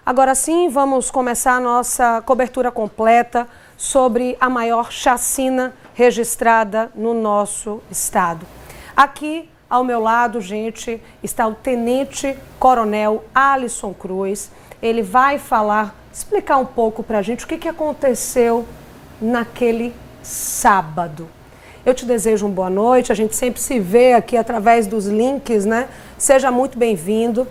Agora sim, vamos começar a nossa cobertura completa sobre a maior chacina registrada no nosso estado. Aqui, ao meu lado, gente, está o Tenente Coronel Alisson Cruz. Ele vai explicar um pouco para a gente o que aconteceu naquele sábado. Eu te desejo uma boa noite, a gente sempre se vê aqui através dos links, né? Seja muito bem-vindo.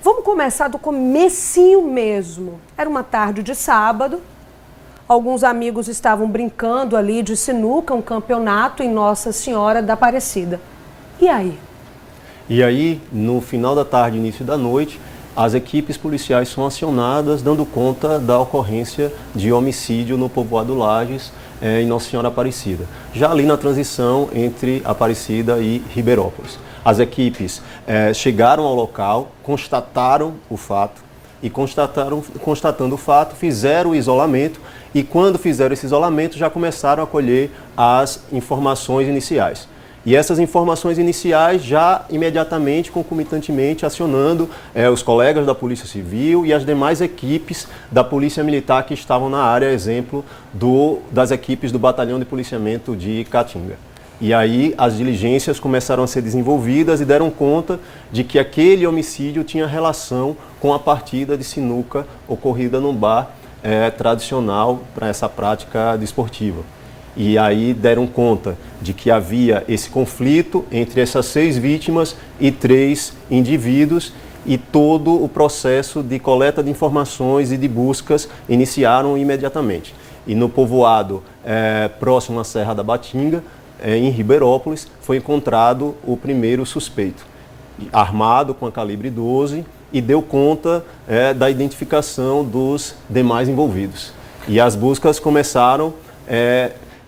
Vamos começar do comecinho mesmo. Era uma tarde de sábado, alguns amigos estavam brincando ali de sinuca, um campeonato em Nossa Senhora da Aparecida. E aí? E aí, no final da tarde, início da noite, as equipes policiais são acionadas dando conta da ocorrência de homicídio no povoado Lages, em Nossa Senhora Aparecida, já ali na transição entre Aparecida e Ribeirópolis. As equipes chegaram ao local, constataram o fato e constatando o fato, fizeram o isolamento e quando fizeram esse isolamento já começaram a colher as informações iniciais. E essas informações iniciais já imediatamente, concomitantemente, acionando os colegas da Polícia Civil e as demais equipes da Polícia Militar que estavam na área, exemplo das equipes do Batalhão de Policiamento de Caatinga. E aí as diligências começaram a ser desenvolvidas e deram conta de que aquele homicídio tinha relação com a partida de sinuca ocorrida num bar tradicional para essa prática desportiva. E aí deram conta de que havia esse conflito entre essas 6 vítimas e 3 indivíduos e todo o processo de coleta de informações e de buscas iniciaram imediatamente. E no povoado próximo à Serra da Batinga, em Ribeirópolis, foi encontrado o primeiro suspeito, armado com a calibre 12 e deu conta da identificação dos demais envolvidos. E as buscas começaram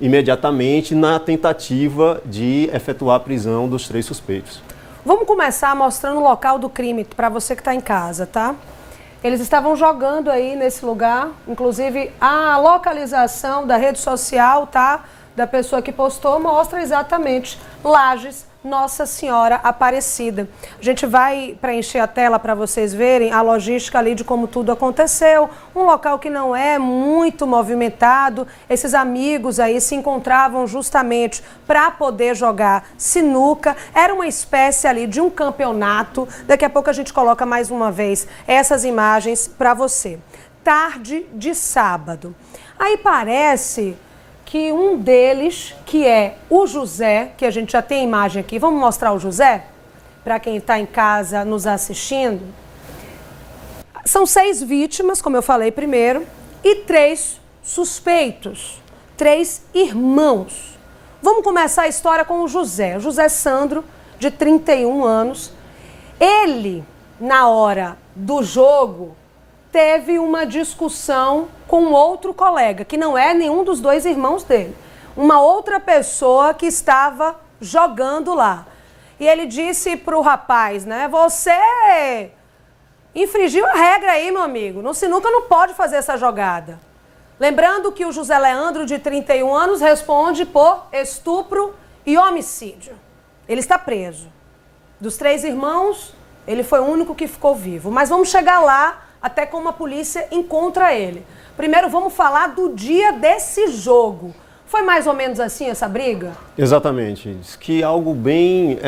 imediatamente na tentativa de efetuar a prisão dos 3 suspeitos. Vamos começar mostrando o local do crime para você que está em casa, tá? Eles estavam jogando aí nesse lugar, inclusive a localização da rede social, tá? Da pessoa que postou mostra exatamente Lages, Nossa Senhora Aparecida. A gente vai preencher a tela para vocês verem a logística ali de como tudo aconteceu. Um local que não é muito movimentado. Esses amigos aí se encontravam justamente para poder jogar sinuca. Era uma espécie ali de um campeonato. Daqui a pouco a gente coloca mais uma vez essas imagens para você. Tarde de sábado. Aí parece que um deles, que é o José, que a gente já tem a imagem aqui, vamos mostrar o José? Para quem está em casa nos assistindo. São 6 vítimas, como eu falei primeiro, e 3 suspeitos, 3 irmãos. Vamos começar a história com o José Sandro, de 31 anos. Ele, na hora do jogo, teve uma discussão com outro colega, que não é nenhum dos 2 irmãos dele. Uma outra pessoa que estava jogando lá. E ele disse para o rapaz, né? Você infringiu a regra aí, meu amigo. No sinuca não pode fazer essa jogada. Lembrando que o José Leandro, de 31 anos, responde por estupro e homicídio. Ele está preso. Dos 3 irmãos, ele foi o único que ficou vivo. Mas vamos chegar lá até como a polícia encontra ele. Primeiro vamos falar do dia desse jogo. Foi mais ou menos assim essa briga? Exatamente. Diz que algo bem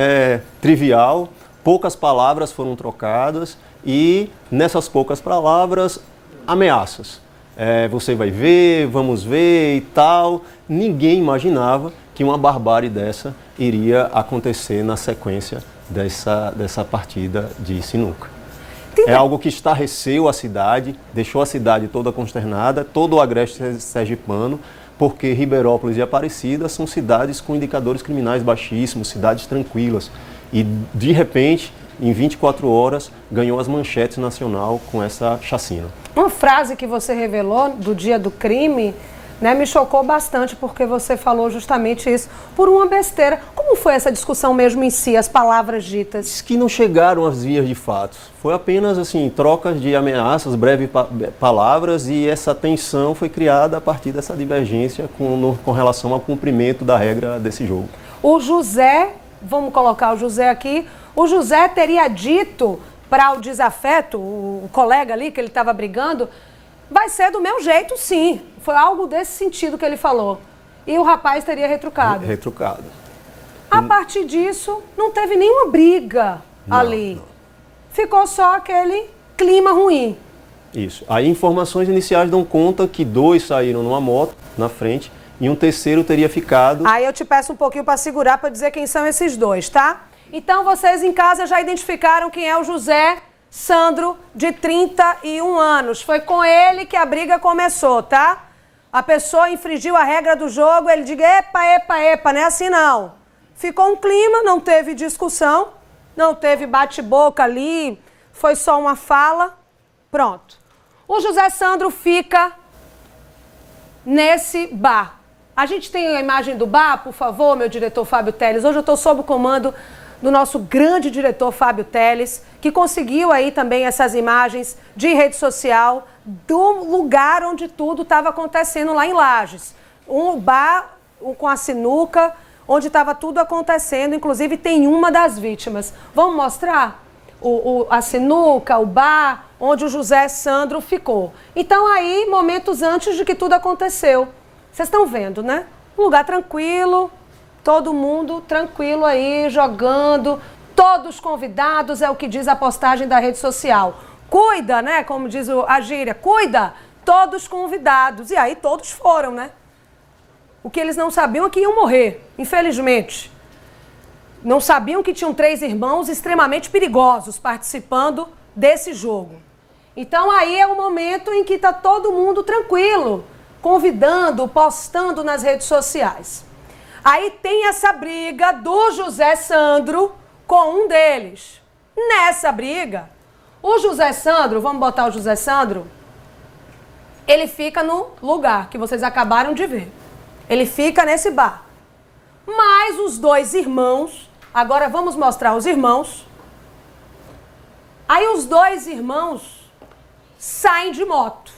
trivial, poucas palavras foram trocadas e nessas poucas palavras, ameaças. Você vai ver, vamos ver e tal. Ninguém imaginava que uma barbárie dessa iria acontecer na sequência dessa partida de sinuca. É algo que estarreceu a cidade, deixou a cidade toda consternada, todo o agreste sergipano, porque Ribeirópolis e Aparecida são cidades com indicadores criminais baixíssimos, cidades tranquilas. E, de repente, em 24 horas, ganhou as manchetes nacional com essa chacina. Uma frase que você revelou do dia do crime, né, me chocou bastante, porque você falou justamente isso por uma besteira. Como foi essa discussão mesmo em si, as palavras ditas? Que não chegaram às vias de fato. Foi apenas assim, trocas de ameaças, breves palavras, e essa tensão foi criada a partir dessa divergência com relação ao cumprimento da regra desse jogo. O José, vamos colocar o José aqui, o José teria dito para o desafeto, o colega ali que ele estava brigando, vai ser do meu jeito, sim. Foi algo desse sentido que ele falou. E o rapaz teria retrucado. Retrucado. A partir disso, não teve nenhuma briga ali. Não. Ficou só aquele clima ruim. Isso. Aí informações iniciais dão conta que 2 saíram numa moto na frente e um terceiro teria ficado... Aí eu te peço um pouquinho para segurar para dizer quem são esses 2, tá? Então vocês em casa já identificaram quem é o José Sandro, de 31 anos. Foi com ele que a briga começou, tá? A pessoa infringiu a regra do jogo, ele diz, epa, não é assim não. Ficou um clima, não teve discussão, não teve bate-boca ali, foi só uma fala, pronto. O José Sandro fica nesse bar. A gente tem a imagem do bar, por favor, meu diretor Fábio Teles. Hoje eu estou sob o comando do nosso grande diretor Fábio Teles, que conseguiu aí também essas imagens de rede social do lugar onde tudo estava acontecendo lá em Lages. Um bar com a sinuca, onde estava tudo acontecendo, inclusive tem uma das vítimas. Vamos mostrar a sinuca, o bar, onde o José Sandro ficou. Então aí, momentos antes de que tudo aconteceu. Vocês estão vendo, né? Um lugar tranquilo, todo mundo tranquilo aí, jogando, todos convidados, é o que diz a postagem da rede social. Cuida, né? Como diz a gíria, cuida, todos convidados. E aí todos foram, né? O que eles não sabiam é que iam morrer, infelizmente. Não sabiam que tinham 3 irmãos extremamente perigosos participando desse jogo. Então aí é o momento em que está todo mundo tranquilo, convidando, postando nas redes sociais. Aí tem essa briga do José Sandro com um deles. Nessa briga, o José Sandro, vamos botar o José Sandro, ele fica no lugar que vocês acabaram de ver. Ele fica nesse bar. Mas os 2 irmãos, agora vamos mostrar os irmãos. Aí os 2 irmãos saem de moto.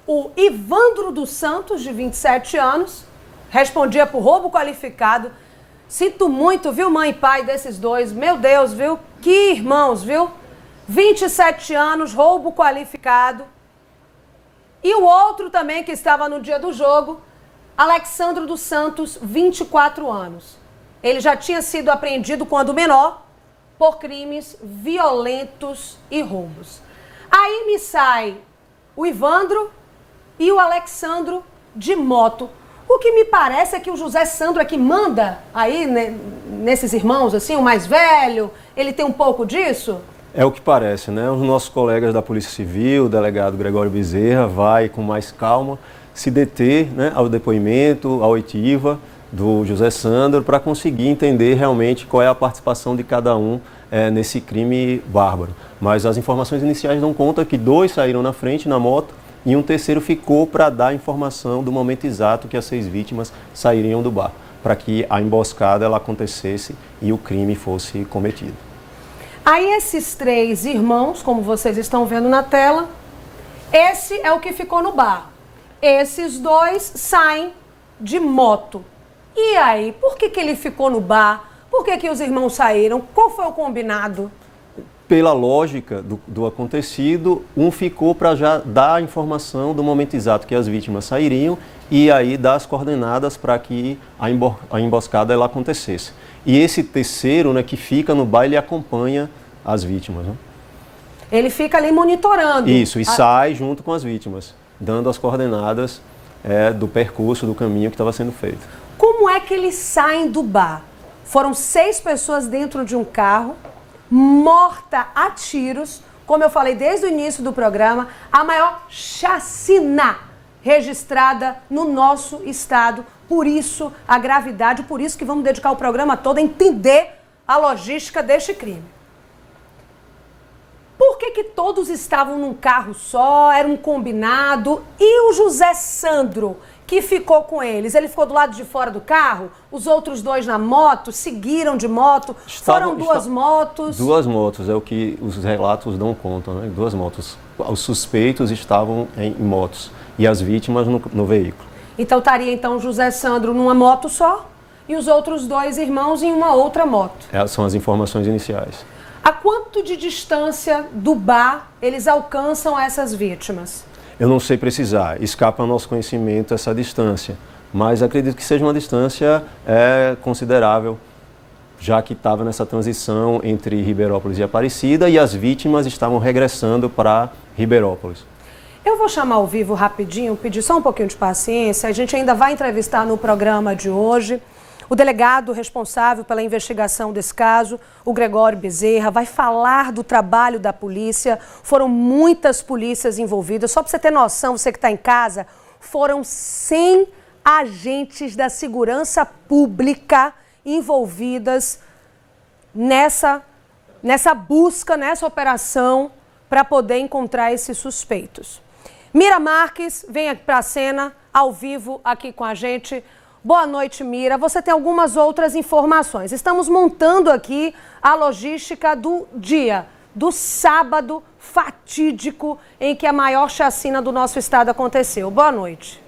O Ivandro dos Santos, de 27 anos, respondia por roubo qualificado. Sinto muito, viu, mãe e pai desses 2. Meu Deus, viu? Que irmãos, viu? 27 anos, roubo qualificado. E o outro também que estava no dia do jogo, Alexandro dos Santos, 24 anos. Ele já tinha sido apreendido quando menor por crimes violentos e roubos. Aí me sai o Ivandro e o Alexandro de moto. O que me parece é que o José Sandro é que manda aí, né, nesses irmãos, assim, o mais velho, ele tem um pouco disso? É o que parece, né? Os nossos colegas da Polícia Civil, o delegado Gregório Bezerra, vai com mais calma se deter, né, ao depoimento, à oitiva do José Sandro, para conseguir entender realmente qual é a participação de cada um nesse crime bárbaro. Mas as informações iniciais dão conta que 2 saíram na frente, na moto, e um terceiro ficou para dar a informação do momento exato que as 6 vítimas sairiam do bar, para que a emboscada ela acontecesse e o crime fosse cometido. Aí esses 3 irmãos, como vocês estão vendo na tela, esse é o que ficou no bar. Esses 2 saem de moto. E aí, por que ele ficou no bar? Por que os irmãos saíram? Qual foi o combinado? Pela lógica do acontecido, um ficou para já dar a informação do momento exato que as vítimas sairiam e aí dar as coordenadas para que a emboscada ela acontecesse. E esse terceiro, né, que fica no bar, ele acompanha as vítimas. Né? Ele fica ali monitorando. Isso, e sai junto com as vítimas, dando as coordenadas do percurso, do caminho que estava sendo feito. Como é que eles saem do bar? Foram 6 pessoas dentro de um carro, morta a tiros, como eu falei desde o início do programa, a maior chacina registrada no nosso estado. Por isso, a gravidade, por isso que vamos dedicar o programa todo a entender a logística deste crime. Por que todos estavam num carro só, era um combinado, e o José Sandro, que ficou com eles, ele ficou do lado de fora do carro, os outros 2 na moto, seguiram de moto, foram 2 motos? 2 motos, é o que os relatos dão conta, né? 2 motos. Os suspeitos estavam em motos e as vítimas no veículo. Então estaria então José Sandro numa moto só e os outros 2 irmãos em uma outra moto. Essas são as informações iniciais. A quanto de distância do bar eles alcançam essas vítimas? Eu não sei precisar, escapa ao nosso conhecimento essa distância, mas acredito que seja uma distância considerável, já que estava nessa transição entre Ribeirópolis e Aparecida e as vítimas estavam regressando para Ribeirópolis. Eu vou chamar ao vivo rapidinho, pedir só um pouquinho de paciência, a gente ainda vai entrevistar no programa de hoje o delegado responsável pela investigação desse caso, o Gregório Bezerra, vai falar do trabalho da polícia. Foram muitas polícias envolvidas. Só para você ter noção, você que está em casa, foram 100 agentes da segurança pública envolvidas nessa busca, nessa operação, para poder encontrar esses suspeitos. Mira Marques vem para a cena, ao vivo, aqui com a gente. Boa noite, Mira. Você tem algumas outras informações. Estamos montando aqui a logística do dia, do sábado fatídico em que a maior chacina do nosso estado aconteceu. Boa noite.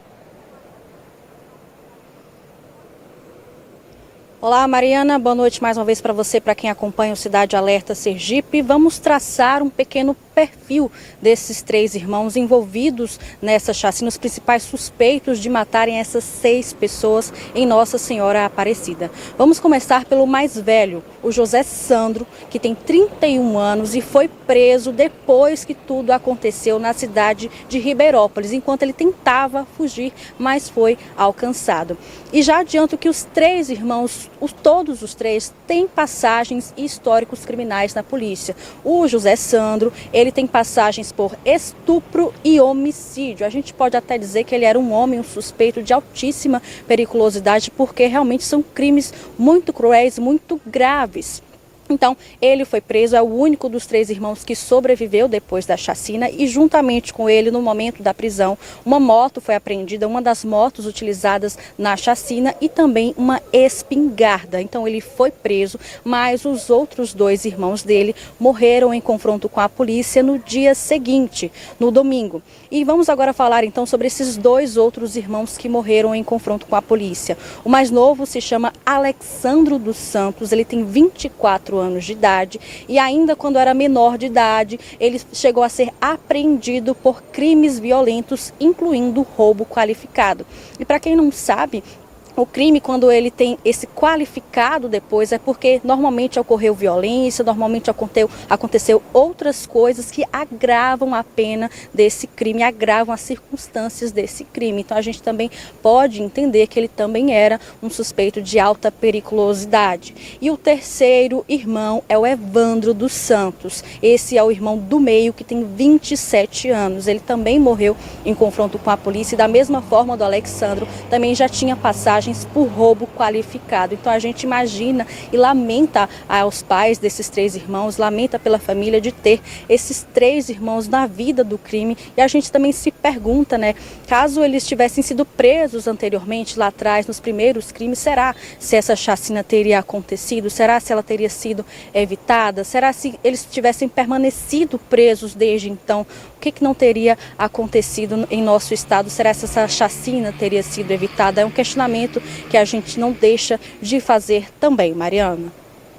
Olá, Mariana. Boa noite mais uma vez para você, para quem acompanha o Cidade Alerta Sergipe. Vamos traçar um pequeno perfil desses 3 irmãos envolvidos nessa chacina, os principais suspeitos de matarem essas 6 pessoas em Nossa Senhora Aparecida. Vamos começar pelo mais velho, o José Sandro, que tem 31 anos e foi preso depois que tudo aconteceu na cidade de Ribeirópolis, enquanto ele tentava fugir, mas foi alcançado. E já adianto que os 3 irmãos, todos os 3, têm passagens e históricos criminais na polícia. O José Sandro, ele tem passagens por estupro e homicídio. A gente pode até dizer que ele era um homem, um suspeito de altíssima periculosidade, porque realmente são crimes muito cruéis, muito graves. Então, ele foi preso, é o único dos 3 irmãos que sobreviveu depois da chacina e juntamente com ele, no momento da prisão, uma moto foi apreendida, uma das motos utilizadas na chacina e também uma espingarda. Então, ele foi preso, mas os outros 2 irmãos dele morreram em confronto com a polícia no dia seguinte, no domingo. E vamos agora falar então sobre esses 2 outros irmãos que morreram em confronto com a polícia. O mais novo se chama Alexandro dos Santos, ele tem 24 anos de idade e ainda quando era menor de idade, ele chegou a ser apreendido por crimes violentos, incluindo roubo qualificado. E para quem não sabe, o crime, quando ele tem esse qualificado depois, é porque normalmente ocorreu violência, normalmente aconteceu outras coisas que agravam a pena desse crime, agravam as circunstâncias desse crime. Então a gente também pode entender que ele também era um suspeito de alta periculosidade. E o terceiro irmão é o Evandro dos Santos. Esse é o irmão do meio, que tem 27 anos. Ele também morreu em confronto com a polícia e da mesma forma do Alexandro, também já tinha passagem por roubo qualificado. Então a gente imagina e lamenta aos pais desses 3 irmãos, lamenta pela família de ter esses 3 irmãos na vida do crime. E a gente também se pergunta, né, caso eles tivessem sido presos anteriormente, lá atrás, nos primeiros crimes, será se essa chacina teria acontecido? Será se ela teria sido evitada? Será se eles tivessem permanecido presos desde então? O que não teria acontecido em nosso estado? Será se essa chacina teria sido evitada? É um questionamento que a gente não deixa de fazer também, Mariana.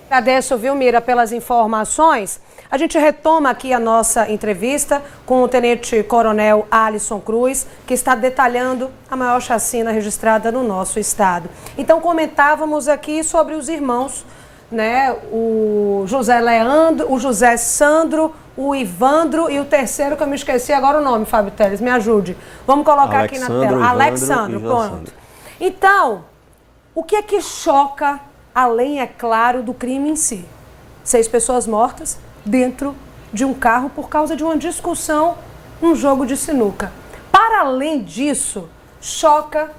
Agradeço, viu, Mira, pelas informações. A gente retoma aqui a nossa entrevista com o tenente-coronel Alisson Cruz, que está detalhando a maior chacina registrada no nosso estado. Então, comentávamos aqui sobre os irmãos, né? O José Leandro, o José Sandro, o Ivandro e o terceiro, que eu me esqueci agora o nome, Fábio Teles, me ajude. Vamos colocar aqui na tela. Alexandro, pronto. Então, o que é que choca, além, é claro, do crime em si? 6 pessoas mortas dentro de um carro por causa de uma discussão, um jogo de sinuca. Para além disso, choca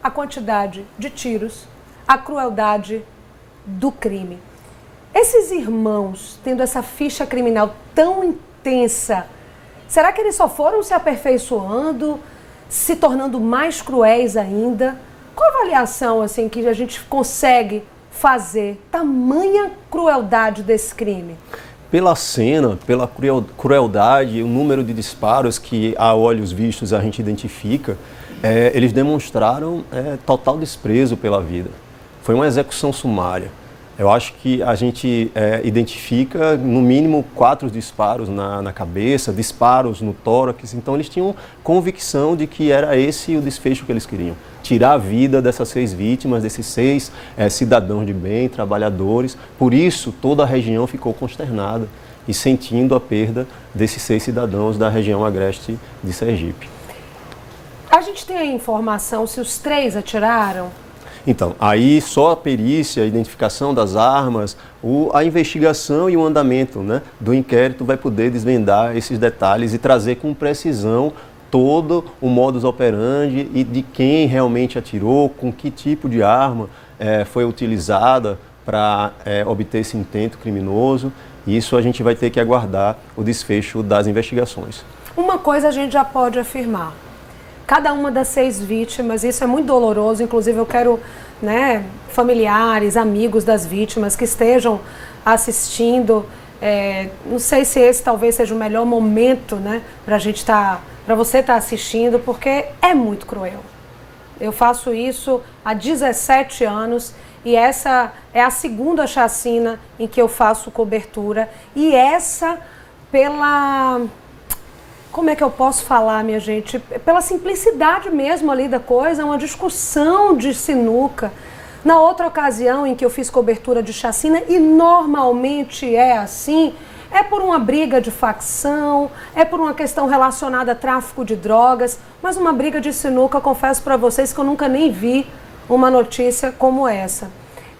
a quantidade de tiros, a crueldade do crime. Esses irmãos, tendo essa ficha criminal tão intensa, será que eles só foram se aperfeiçoando, se tornando mais cruéis ainda? Qual a avaliação assim, que a gente consegue fazer? Tamanha crueldade desse crime? Pela cena, pela crueldade, o número de disparos que a olhos vistos a gente identifica, eles demonstraram total desprezo pela vida. Foi uma execução sumária. Eu acho que a gente identifica no mínimo 4 disparos na cabeça, disparos no tórax, então eles tinham convicção de que era esse o desfecho que eles queriam. Tirar a vida dessas 6 vítimas, desses 6 cidadãos de bem, trabalhadores. Por isso toda a região ficou consternada e sentindo a perda desses 6 cidadãos da região agreste de Sergipe. A gente tem a informação se os 3 atiraram? Então, aí só a perícia, a identificação das armas, a investigação e o andamento, né, do inquérito vai poder desvendar esses detalhes e trazer com precisão todo o modus operandi e de quem realmente atirou, com que tipo de arma foi utilizada para obter esse intento criminoso. Isso a gente vai ter que aguardar o desfecho das investigações. Uma coisa a gente já pode afirmar. Cada uma das 6 vítimas, isso é muito doloroso, inclusive eu quero, né, familiares, amigos das vítimas que estejam assistindo, não sei se esse talvez seja o melhor momento, né, para você estar assistindo, porque é muito cruel. Eu faço isso há 17 anos e essa é a 2ª chacina em que eu faço cobertura e essa pela... Como é que eu posso falar, minha gente? Pela simplicidade mesmo ali da coisa, uma discussão de sinuca. Na outra ocasião em que eu fiz cobertura de chacina, e normalmente é assim, é por uma briga de facção, é por uma questão relacionada a tráfico de drogas, mas uma briga de sinuca, confesso para vocês que eu nunca nem vi uma notícia como essa.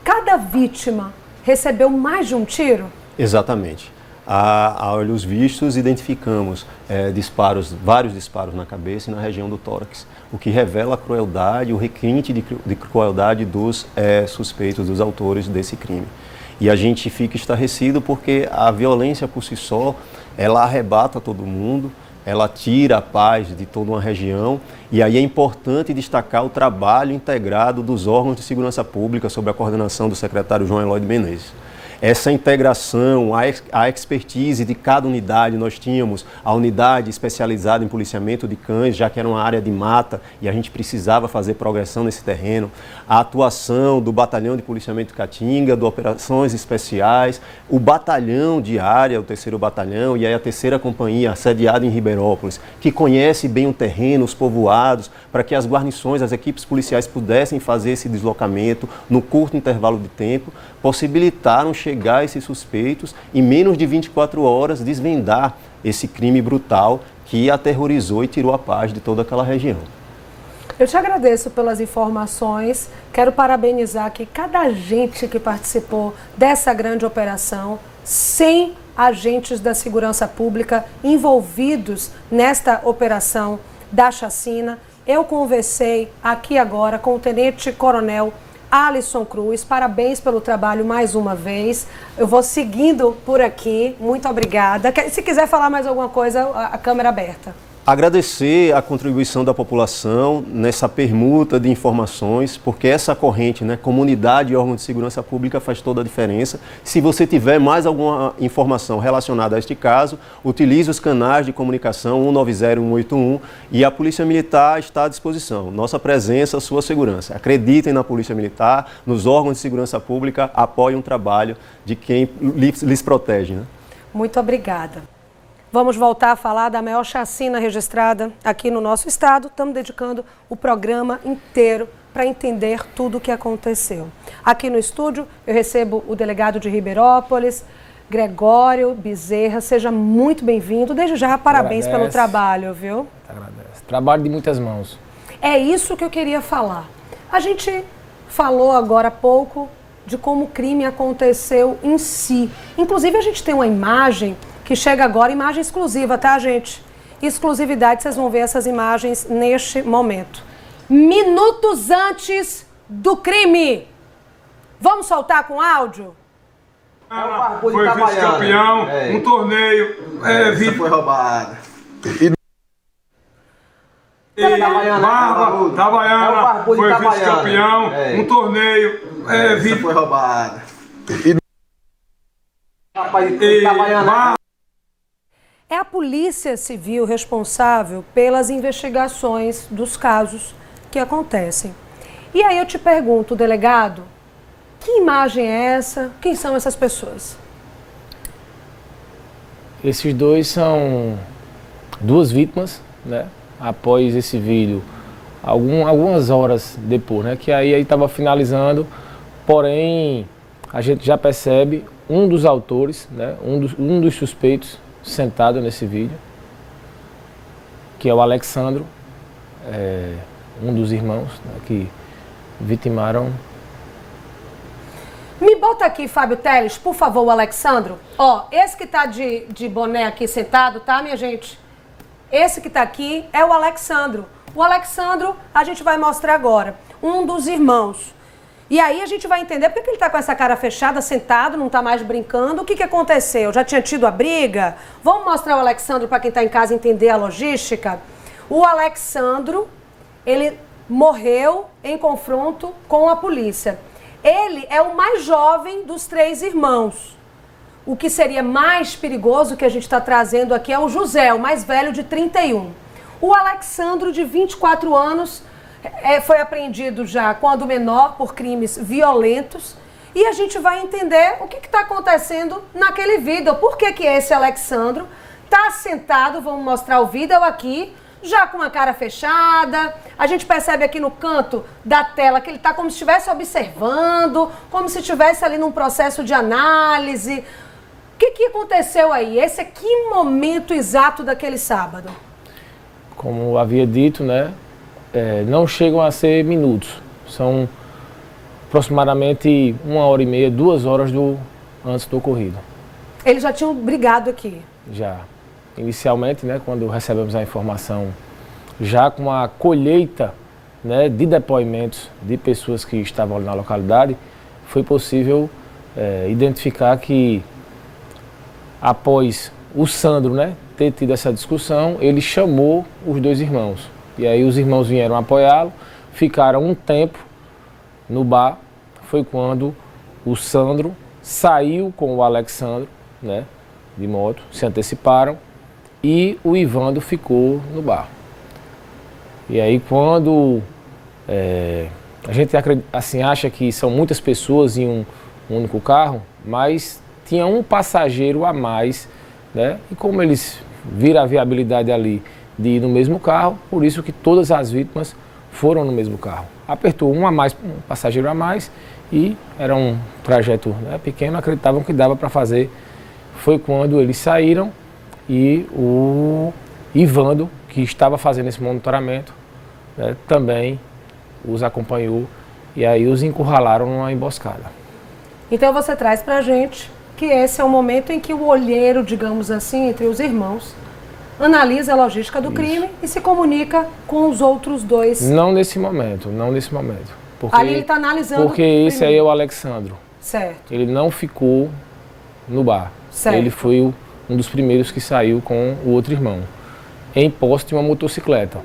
Cada vítima recebeu mais de um tiro? Exatamente. A olhos vistos, identificamos vários disparos na cabeça e na região do tórax, o que revela a crueldade, o requinte de crueldade dos suspeitos, dos autores desse crime. E a gente fica estarrecido porque a violência por si só, ela arrebata todo mundo, ela tira a paz de toda uma região, e aí é importante destacar o trabalho integrado dos órgãos de segurança pública sob a coordenação do secretário João Eloy de Menezes. Essa integração, a expertise de cada unidade, nós tínhamos a unidade especializada em policiamento de cães, já que era uma área de mata e a gente precisava fazer progressão nesse terreno, a atuação do batalhão de policiamento de Caatinga, do operações especiais, o batalhão de área, o 3º batalhão e aí a 3ª companhia sediada em Ribeirópolis, que conhece bem o terreno, os povoados, para que as guarnições, as equipes policiais pudessem fazer esse deslocamento no curto intervalo de tempo, possibilitaram chegar a esses suspeitos e, em menos de 24 horas, desvendar esse crime brutal que aterrorizou e tirou a paz de toda aquela região. Eu te agradeço pelas informações, quero parabenizar aqui cada agente que participou dessa grande operação, 100 agentes da segurança pública envolvidos nesta operação da chacina. Eu conversei aqui agora com o Tenente Coronel Alisson Cruz, parabéns pelo trabalho mais uma vez. Eu vou seguindo por aqui, muito obrigada. Se quiser falar mais alguma coisa, a câmera aberta. Agradecer a contribuição da população nessa permuta de informações, porque essa corrente, né, comunidade e órgão de segurança pública faz toda a diferença. Se você tiver mais alguma informação relacionada a este caso, utilize os canais de comunicação 190 181 e a Polícia Militar está à disposição. Nossa presença, sua segurança. Acreditem na Polícia Militar, nos órgãos de segurança pública, apoiem o trabalho de quem lhes protege, né? Muito obrigada. Vamos voltar a falar da maior chacina registrada aqui no nosso estado. Estamos dedicando o programa inteiro para entender tudo o que aconteceu. Aqui no estúdio eu recebo o delegado de Ribeirópolis, Gregório Bezerra. Seja muito bem-vindo. Desde já, parabéns pelo trabalho, viu? Agradeço. Trabalho de muitas mãos. É isso que eu queria falar. A gente falou agora há pouco de como o crime aconteceu em si. Inclusive, a gente tem uma imagem que chega agora, imagem exclusiva, tá, gente? Exclusividade, vocês vão ver essas imagens neste momento. Minutos antes do crime. Vamos soltar com áudio? Foi vice-campeão, um torneio. Essa foi roubada. Barba, Itabaiana, foi vice-campeão, um torneio. Essa foi roubada. É a Polícia Civil responsável pelas investigações dos casos que acontecem. E aí eu te pergunto, delegado, Que imagem é essa? Quem são essas pessoas? Esses dois são duas vítimas, né? Após esse vídeo, algumas horas depois, né? Que aí estava finalizando, porém a gente já percebe um dos autores, né? Um dos suspeitos sentado nesse vídeo, que é o Alexandro, um dos irmãos, né, que vitimaram. Me bota aqui, Fábio Teles, por favor, o Alexandro. Ó, esse que tá de boné aqui sentado, tá, minha gente? Esse que tá aqui é o Alexandro. O Alexandro, a gente vai mostrar agora, um dos irmãos. E aí a gente vai entender porque ele tá com essa cara fechada, sentado, não tá mais brincando. O que aconteceu? Já tinha tido a briga? Vamos mostrar o Alexandro para quem tá em casa entender a logística? O Alexandro, ele morreu em confronto com a polícia. Ele é o mais jovem dos três irmãos. O que seria mais perigoso que a gente está trazendo aqui é o José, o mais velho, de 31. O Alexandro, de 24 anos, foi apreendido já quando menor por crimes violentos. E a gente vai entender o que está acontecendo naquele vídeo. Por que esse Alexandro está sentado, vamos mostrar o vídeo aqui, já com a cara fechada. A gente percebe aqui no canto da tela que ele está como se estivesse observando, como se estivesse ali num processo de análise. O que aconteceu aí? Esse é que momento exato daquele sábado? Como eu havia dito, né, não chegam a ser minutos. São aproximadamente 1h30, 2 horas antes do ocorrido. Eles já tinham brigado aqui? Já. Inicialmente, né, quando recebemos a informação, já com a colheita, né, de depoimentos de pessoas que estavam ali na localidade, foi possível identificar que, após o Sandro, né, ter tido essa discussão, ele chamou os dois irmãos. E aí os irmãos vieram apoiá-lo, ficaram um tempo no bar. Foi quando o Sandro saiu com o Alexandro, né, de moto, se anteciparam, e o Ivandro ficou no bar. E aí quando a gente assim, acha que são muitas pessoas em um único carro, mas tinha um passageiro a mais, né? E como eles viram a viabilidade ali de ir no mesmo carro, por isso que todas as vítimas foram no mesmo carro. Apertou um passageiro a mais, e era um trajeto, né, pequeno, acreditavam que dava para fazer. Foi quando eles saíram e o Ivandro, que estava fazendo esse monitoramento, né, também os acompanhou, e aí os encurralaram numa emboscada. Então você traz pra gente que esse é o momento em que o olheiro, digamos assim, entre os irmãos, analisa a logística do crime e se comunica com os outros dois. Não nesse momento, não nesse momento. Porque, ali ele está analisando. Porque esse aí é o Alexandro. Certo. Ele não ficou no bar. Certo. Ele foi um dos primeiros que saiu com o outro irmão, em posse de uma motocicleta,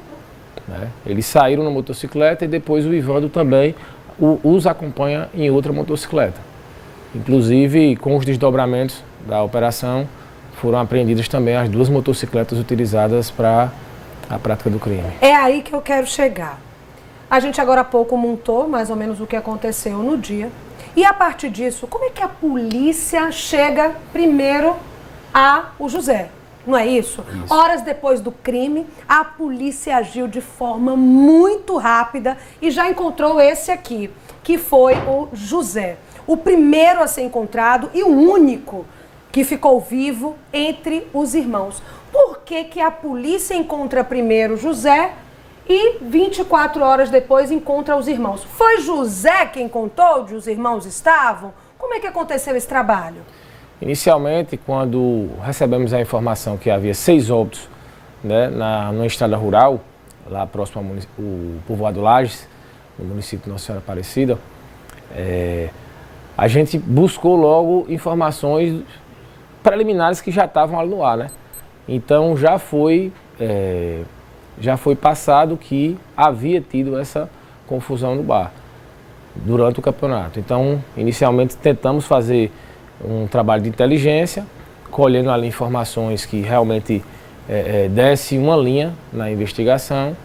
né? Eles saíram na motocicleta e depois o Ivandro também os acompanha em outra motocicleta. Inclusive, com os desdobramentos da operação, foram apreendidas também as 2 motocicletas utilizadas para a prática do crime. É aí que eu quero chegar. A gente agora há pouco montou mais ou menos o que aconteceu no dia. E a partir disso, como é que a polícia chega primeiro ao José? Não é isso? Horas depois do crime, a polícia agiu de forma muito rápida e já encontrou esse aqui, que foi o José. O primeiro a ser encontrado e o único que ficou vivo entre os irmãos. Por que a polícia encontra primeiro José e 24 horas depois encontra os irmãos? Foi José quem contou onde os irmãos estavam? Como é que aconteceu esse trabalho? Inicialmente, quando recebemos a informação que havia 6 óbitos, né, numa estrada rural, lá próximo ao povoado Lages, no município de Nossa Senhora Aparecida, a gente buscou logo informações preliminares que já estavam ali no ar, né? Então já foi passado que havia tido essa confusão no bar durante o campeonato. Então, inicialmente tentamos fazer um trabalho de inteligência, colhendo ali informações que realmente desse uma linha na investigação,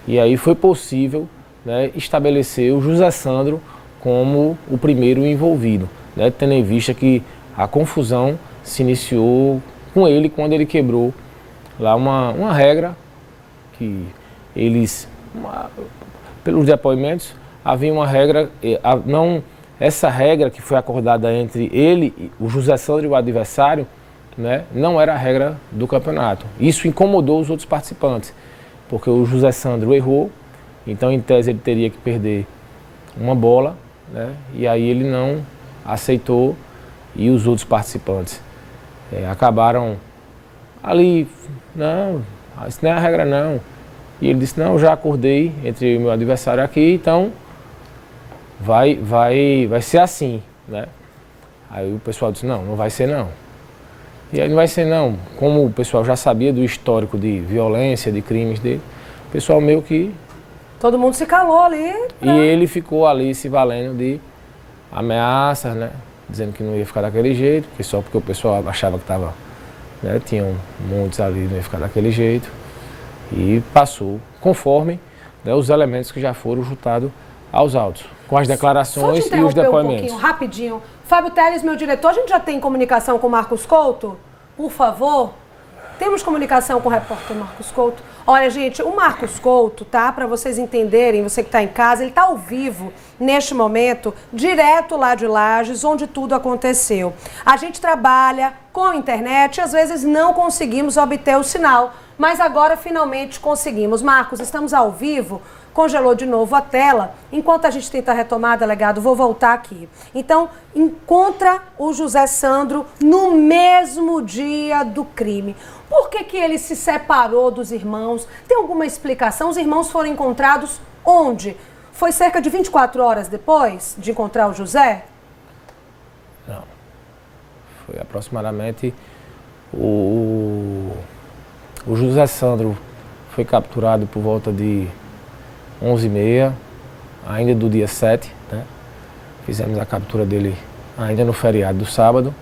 e aí foi possível, né, estabelecer o José Sandro como o primeiro envolvido, né? Tendo em vista que a confusão se iniciou com ele quando ele quebrou lá uma regra que eles, pelos depoimentos, havia uma regra, essa regra que foi acordada entre ele, o José Sandro e o adversário, né, não era a regra do campeonato. Isso incomodou os outros participantes, porque o José Sandro errou, então em tese ele teria que perder uma bola, né, e aí ele não aceitou e os outros participantes acabaram ali, não, isso não é a regra não. E ele disse, não, eu já acordei entre o meu adversário aqui, então vai ser assim, né? Aí o pessoal disse, não vai ser não. E aí não vai ser não. Como o pessoal já sabia do histórico de violência, de crimes dele, o pessoal meio que... Todo mundo se calou ali. E ele ficou ali se valendo de ameaças, né? Dizendo que não ia ficar daquele jeito, que só porque o pessoal achava que estava, né? Tinham muitos ali, não ia ficar daquele jeito. E passou conforme, né, os elementos que já foram juntados aos autos, com as declarações e os depoimentos. Um pouquinho, rapidinho. Fábio Teles, meu diretor, a gente já tem comunicação com o Marcos Couto? Por favor. Temos comunicação com o repórter Marcos Couto. Olha, gente, o Marcos Couto, tá? Para vocês entenderem, você que está em casa, ele está ao vivo, neste momento, direto lá de Lages, onde tudo aconteceu. A gente trabalha com a internet, às vezes não conseguimos obter o sinal, mas agora finalmente conseguimos. Marcos, estamos ao vivo, congelou de novo a tela. Enquanto a gente tenta retomar, delegado, vou voltar aqui. Então, encontra o José Sandro no mesmo dia do crime. Por que ele se separou dos irmãos? Tem alguma explicação? Os irmãos foram encontrados onde? Foi cerca de 24 horas depois de encontrar o José? Não. Foi aproximadamente... O José Sandro foi capturado por volta de 11h30, ainda do dia 7, né? Fizemos a captura dele ainda no feriado do sábado.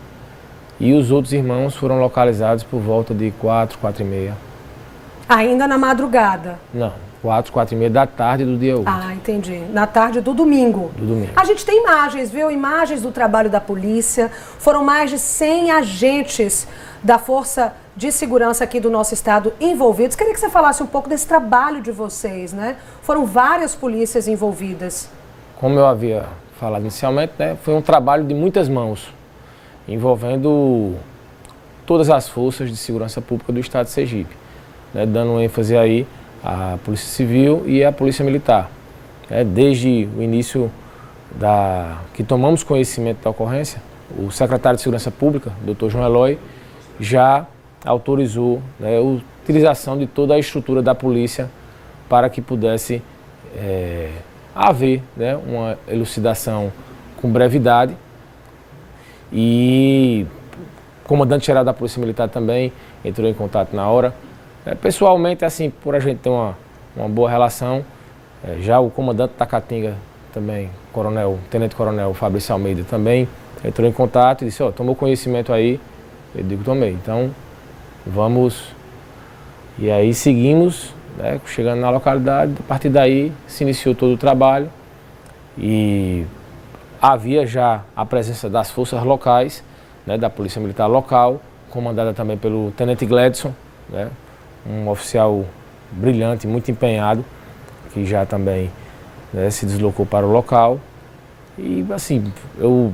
E os outros irmãos foram localizados por volta de 4h30. Ainda na madrugada? Não, 4h30 da tarde do dia 8. Ah, entendi. Na tarde do domingo. Do domingo. A gente tem imagens, viu? Imagens do trabalho da polícia. Foram mais de 100 agentes da Força de Segurança aqui do nosso estado envolvidos. Queria que você falasse um pouco desse trabalho de vocês, né? Foram várias polícias envolvidas. Como eu havia falado inicialmente, né? Foi um trabalho de muitas mãos, envolvendo todas as forças de segurança pública do estado de Sergipe, né? Dando ênfase aí à Polícia Civil e à Polícia Militar. Desde o início que tomamos conhecimento da ocorrência, o secretário de Segurança Pública, Dr. João Eloy, já autorizou, né, a utilização de toda a estrutura da polícia para que pudesse haver, né, uma elucidação com brevidade. E o comandante-geral da Polícia Militar também entrou em contato na hora. Pessoalmente, assim, por a gente ter uma boa relação, já o comandante da Caatinga também, tenente-coronel Fabrício Almeida também entrou em contato e disse, tomou conhecimento aí. Eu digo, tomei. Então, vamos. E aí seguimos, né, chegando na localidade. A partir daí se iniciou todo o trabalho e havia já a presença das forças locais, né, da Polícia Militar local, comandada também pelo Tenente Gledson, né, um oficial brilhante, muito empenhado, que já também, né, se deslocou para o local. E assim, eu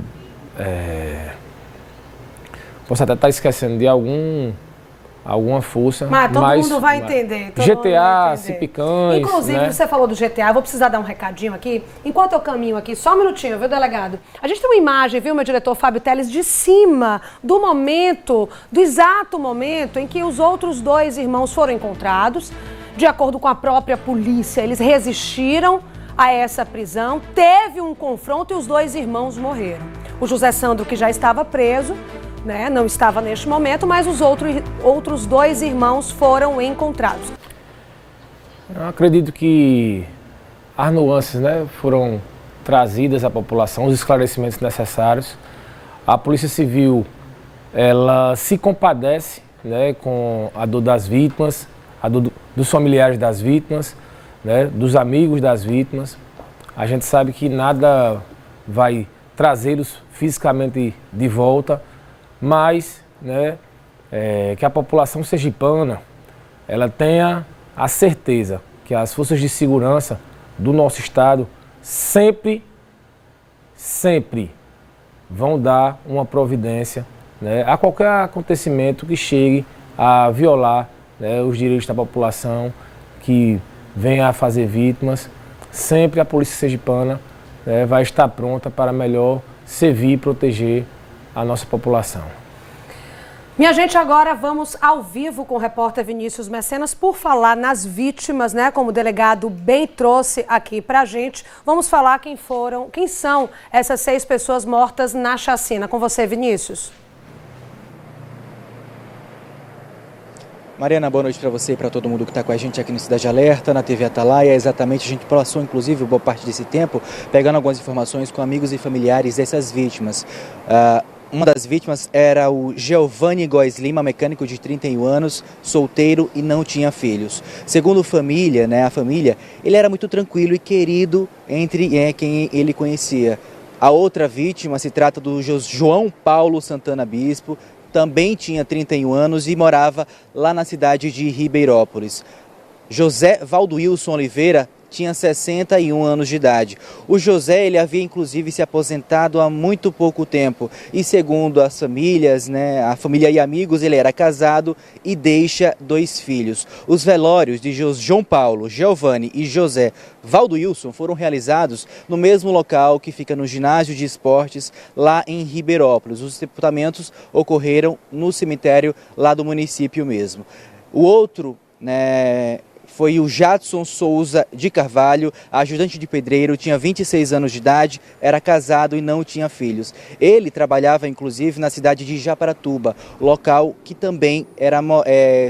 posso até estar esquecendo de alguma força, mas todo mundo vai entender. GTA, Cipicães... Inclusive, né? Você falou do GTA, eu vou precisar dar um recadinho aqui. Enquanto eu caminho aqui, só um minutinho, viu, delegado? A gente tem uma imagem, viu, meu diretor Fábio Teles, de cima do momento, do exato momento em que os outros dois irmãos foram encontrados. De acordo com a própria polícia, eles resistiram a essa prisão, teve um confronto e os dois irmãos morreram. O José Sandro, que já estava preso, né, não estava neste momento, mas os outros dois irmãos foram encontrados. Eu acredito que as nuances, né, foram trazidas à população, os esclarecimentos necessários. A Polícia Civil, ela se compadece, né, com a dor das vítimas, a dor dos familiares das vítimas, né, dos amigos das vítimas. A gente sabe que nada vai trazê-los fisicamente de volta, mas né, que a população sergipana ela tenha a certeza que as forças de segurança do nosso estado sempre vão dar uma providência, né, a qualquer acontecimento que chegue a violar, né, os direitos da população, que venha a fazer vítimas. Sempre a Polícia Sergipana vai estar pronta para melhor servir e proteger a nossa população. Minha gente, agora vamos ao vivo com o repórter Vinícius Mecenas por falar nas vítimas, né? Como o delegado bem trouxe aqui pra gente. Vamos falar quem são essas 6 pessoas mortas na chacina. Com você, Vinícius. Mariana, boa noite para você e para todo mundo que está com a gente aqui no Cidade Alerta, na TV Atalaia. Exatamente, a gente passou inclusive boa parte desse tempo pegando algumas informações com amigos e familiares dessas vítimas. Uma das vítimas era o Giovanni Góes Lima, mecânico de 31 anos, solteiro e não tinha filhos. Segundo a família, ele era muito tranquilo e querido entre quem ele conhecia. A outra vítima se trata do João Paulo Santana Bispo, também tinha 31 anos e morava lá na cidade de Ribeirópolis. José Valduilson Oliveira tinha 61 anos de idade. O José, ele havia inclusive se aposentado há muito pouco tempo e segundo as famílias, a família e amigos, ele era casado e deixa 2 filhos. Os velórios de João Paulo, Giovanni e José Valduilson foram realizados no mesmo local que fica no ginásio de esportes lá em Ribeirópolis. Os sepultamentos ocorreram no cemitério lá do município mesmo. O outro, foi o Jadson Souza de Carvalho, ajudante de pedreiro, tinha 26 anos de idade, era casado e não tinha filhos. Ele trabalhava inclusive na cidade de Japaratuba, local que também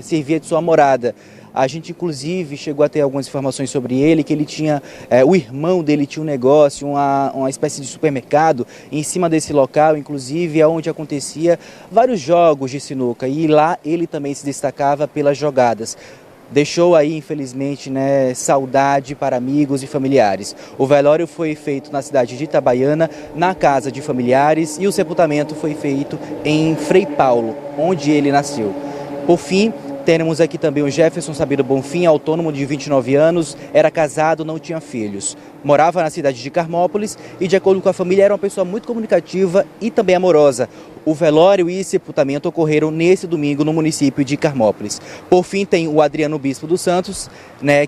servia de sua morada. A gente inclusive chegou a ter algumas informações sobre ele, que ele tinha, o irmão dele tinha um negócio, uma espécie de supermercado em cima desse local, inclusive onde acontecia vários jogos de sinuca, e lá ele também se destacava pelas jogadas. Deixou aí, infelizmente, saudade para amigos e familiares. O velório foi feito na cidade de Itabaiana, na casa de familiares, e o sepultamento foi feito em Frei Paulo, onde ele nasceu. Por fim, temos aqui também o Jefferson Sabino Bonfim, autônomo de 29 anos, era casado, não tinha filhos. Morava na cidade de Carmópolis e, de acordo com a família, era uma pessoa muito comunicativa e também amorosa. O velório e sepultamento ocorreram nesse domingo no município de Carmópolis. Por fim, tem o Adriano Bispo dos Santos,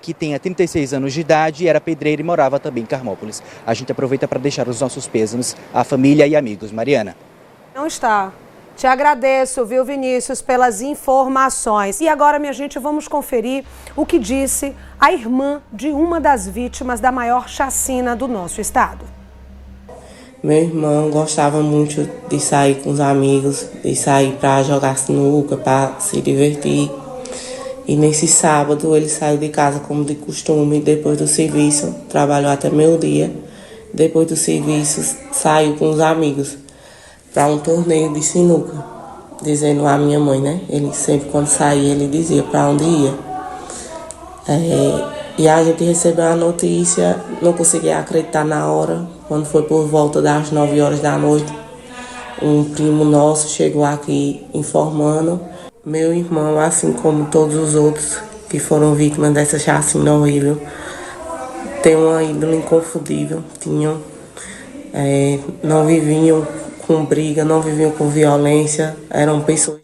que tem 36 anos de idade, era pedreiro e morava também em Carmópolis. A gente aproveita para deixar os nossos pêsames à família e amigos. Mariana. Não está. Te agradeço, viu, Vinícius, pelas informações. E agora, minha gente, vamos conferir o que disse a irmã de uma das vítimas da maior chacina do nosso estado. Meu irmão gostava muito de sair com os amigos, de sair para jogar sinuca, para se divertir. E nesse sábado ele saiu de casa como de costume, depois do serviço, trabalhou até meio-dia. Depois do serviço, saiu com os amigos para um torneio de sinuca, dizendo à minha mãe, ele sempre quando saía, ele dizia para onde ia. E a gente recebeu a notícia, não conseguia acreditar na hora, quando foi por volta das 9 horas da noite, um primo nosso chegou aqui informando. Meu irmão, assim como todos os outros que foram vítimas dessa chacina horrível, tem uma índole inconfundível, não viviam com briga, não viviam com violência, eram pessoas